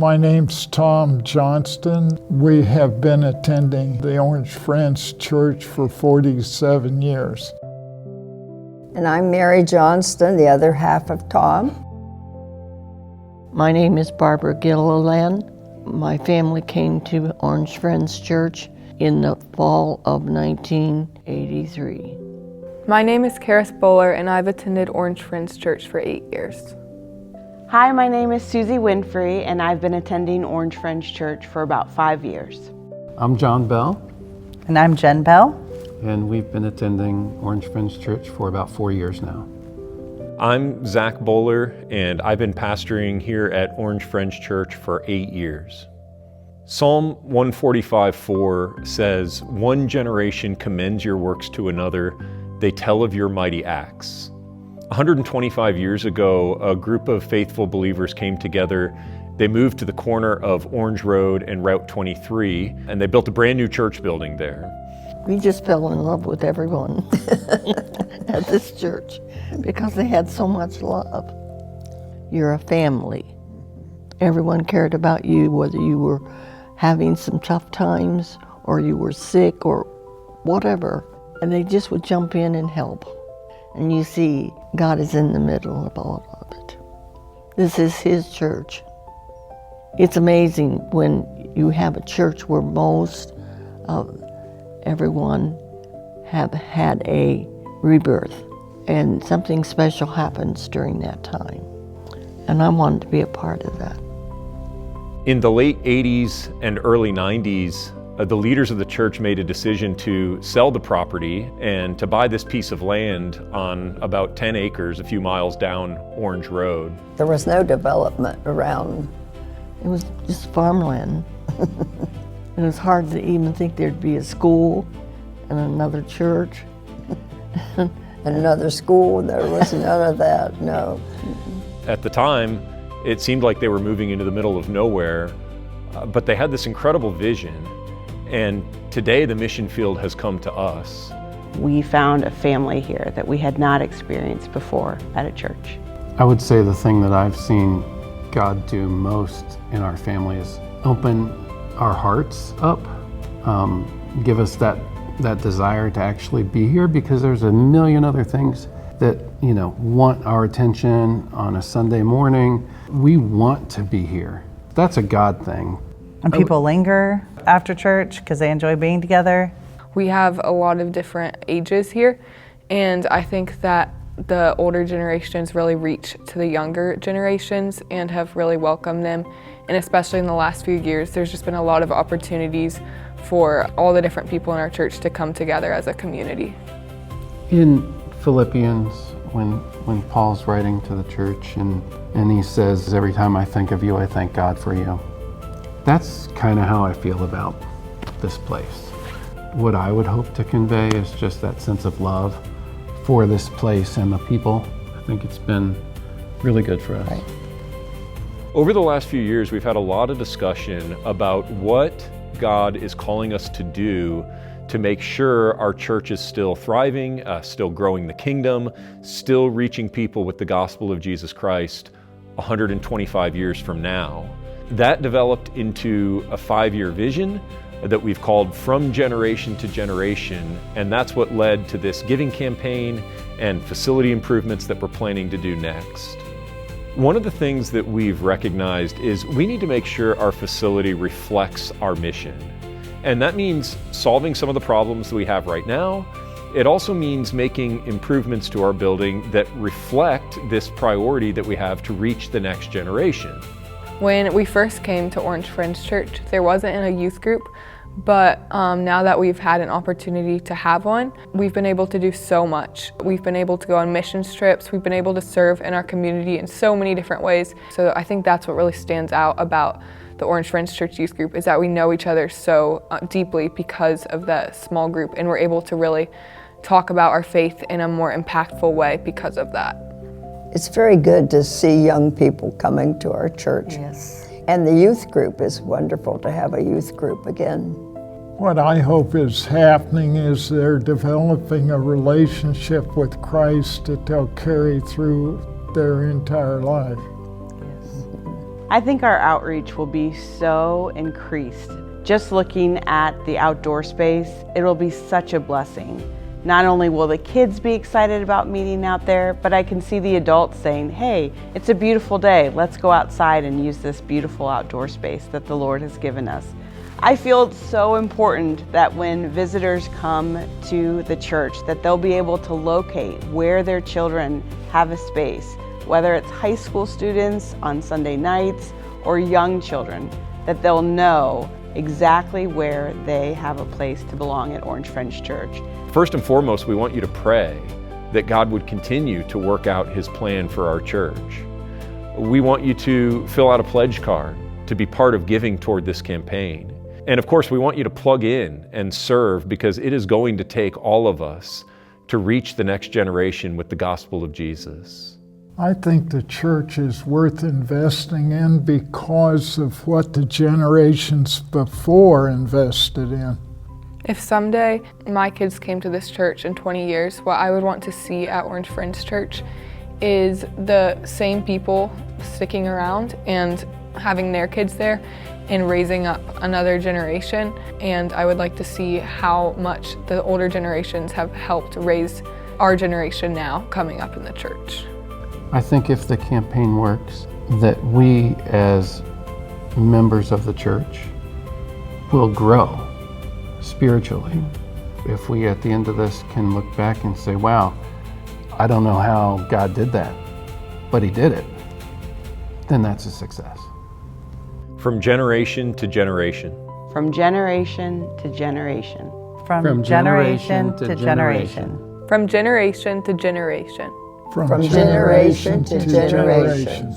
My name's Tom Johnston. We have been attending the Orange Friends Church for 47 years. And I'm Mary Johnston, the other half of Tom. My name is Barbara Gilliland. My family came to Orange Friends Church in the fall of 1983. My name is Karis Bowler, and I've attended Orange Friends Church for 8 years. Hi, my name is Susie Winfrey, and I've been attending Orange Friends Church for about 5 years. I'm John Bell. And I'm Jen Bell. And we've been attending Orange Friends Church for about 4 years now. I'm Zach Bowler, and I've been pastoring here at Orange Friends Church for 8 years. Psalm 145:4 says, "One generation commends your works to another. They tell of your mighty acts." 125 years ago, a group of faithful believers came together. They moved to the corner of Orange Road and Route 23, and they built a brand new church building there. We just fell in love with everyone at this church because they had so much love. You're a family. Everyone cared about you, whether you were having some tough times or you were sick or whatever, and they just would jump in and help. And you see, God is in the middle of all of it. This is His church. It's amazing when you have a church where most of everyone have had a rebirth, and something special happens during that time. And I wanted to be a part of that. In the late 80s and early 90s, the leaders of the church made a decision to sell the property and to buy this piece of land on about 10 acres a few miles down Orange Road. There was no development around. It was just farmland. It was hard to even think there'd be a school and another church. And another school. There was none of that, no. At the time, it seemed like they were moving into the middle of nowhere, but they had this incredible vision. And today the mission field has come to us. We found a family here that we had not experienced before at a church. I would say the thing that I've seen God do most in our family is open our hearts up, give us that desire to actually be here, because there's a million other things that, want our attention on a Sunday morning. We want to be here. That's a God thing. And people linger after church because they enjoy being together. We have a lot of different ages here, and I think that the older generations really reach to the younger generations and have really welcomed them. And especially in the last few years, there's just been a lot of opportunities for all the different people in our church to come together as a community. In Philippians, when Paul's writing to the church and he says, "Every time I think of you, I thank God for you." That's kind of how I feel about this place. What I would hope to convey is just that sense of love for this place and the people. I think it's been really good for us. Right. Over the last few years, we've had a lot of discussion about what God is calling us to do to make sure our church is still thriving, still growing the kingdom, still reaching people with the gospel of Jesus Christ 125 years from now. That developed into a 5-year vision that we've called From Generation to Generation, and that's what led to this giving campaign and facility improvements that we're planning to do next. One of the things that we've recognized is we need to make sure our facility reflects our mission. And that means solving some of the problems that we have right now. It also means making improvements to our building that reflect this priority that we have to reach the next generation. When we first came to Orange Friends Church, there wasn't a youth group, but now that we've had an opportunity to have one, we've been able to do so much. We've been able to go on mission trips, we've been able to serve in our community in so many different ways. So I think that's what really stands out about the Orange Friends Church youth group, is that we know each other so deeply because of that small group, and we're able to really talk about our faith in a more impactful way because of that. It's very good to see young people coming to our church. Yes. And the youth group is wonderful to have a youth group again. What I hope is happening is they're developing a relationship with Christ that they'll carry through their entire life. I think our outreach will be so increased. Just looking at the outdoor space, it'll be such a blessing. Not only will the kids be excited about meeting out there, but I can see the adults saying, hey, it's a beautiful day. Let's go outside and use this beautiful outdoor space that the Lord has given us. I feel it's so important that when visitors come to the church, that they'll be able to locate where their children have a space, whether it's high school students on Sunday nights or young children, that they'll know exactly where they have a place to belong at Orange Friends Church. First and foremost, we want you to pray that God would continue to work out His plan for our church. We want you to fill out a pledge card to be part of giving toward this campaign. And of course, we want you to plug in and serve, because it is going to take all of us to reach the next generation with the gospel of Jesus. I think the church is worth investing in because of what the generations before invested in. If someday my kids came to this church in 20 years, what I would want to see at Orange Friends Church is the same people sticking around and having their kids there and raising up another generation. And I would like to see how much the older generations have helped raise our generation now coming up in the church. I think if the campaign works, that we as members of the church will grow spiritually. If we at the end of this can look back and say, wow, I don't know how God did that, but He did it, then that's a success. From generation to generation. From generation to generation. From generation to generation. From generation to generation. From generation to generation.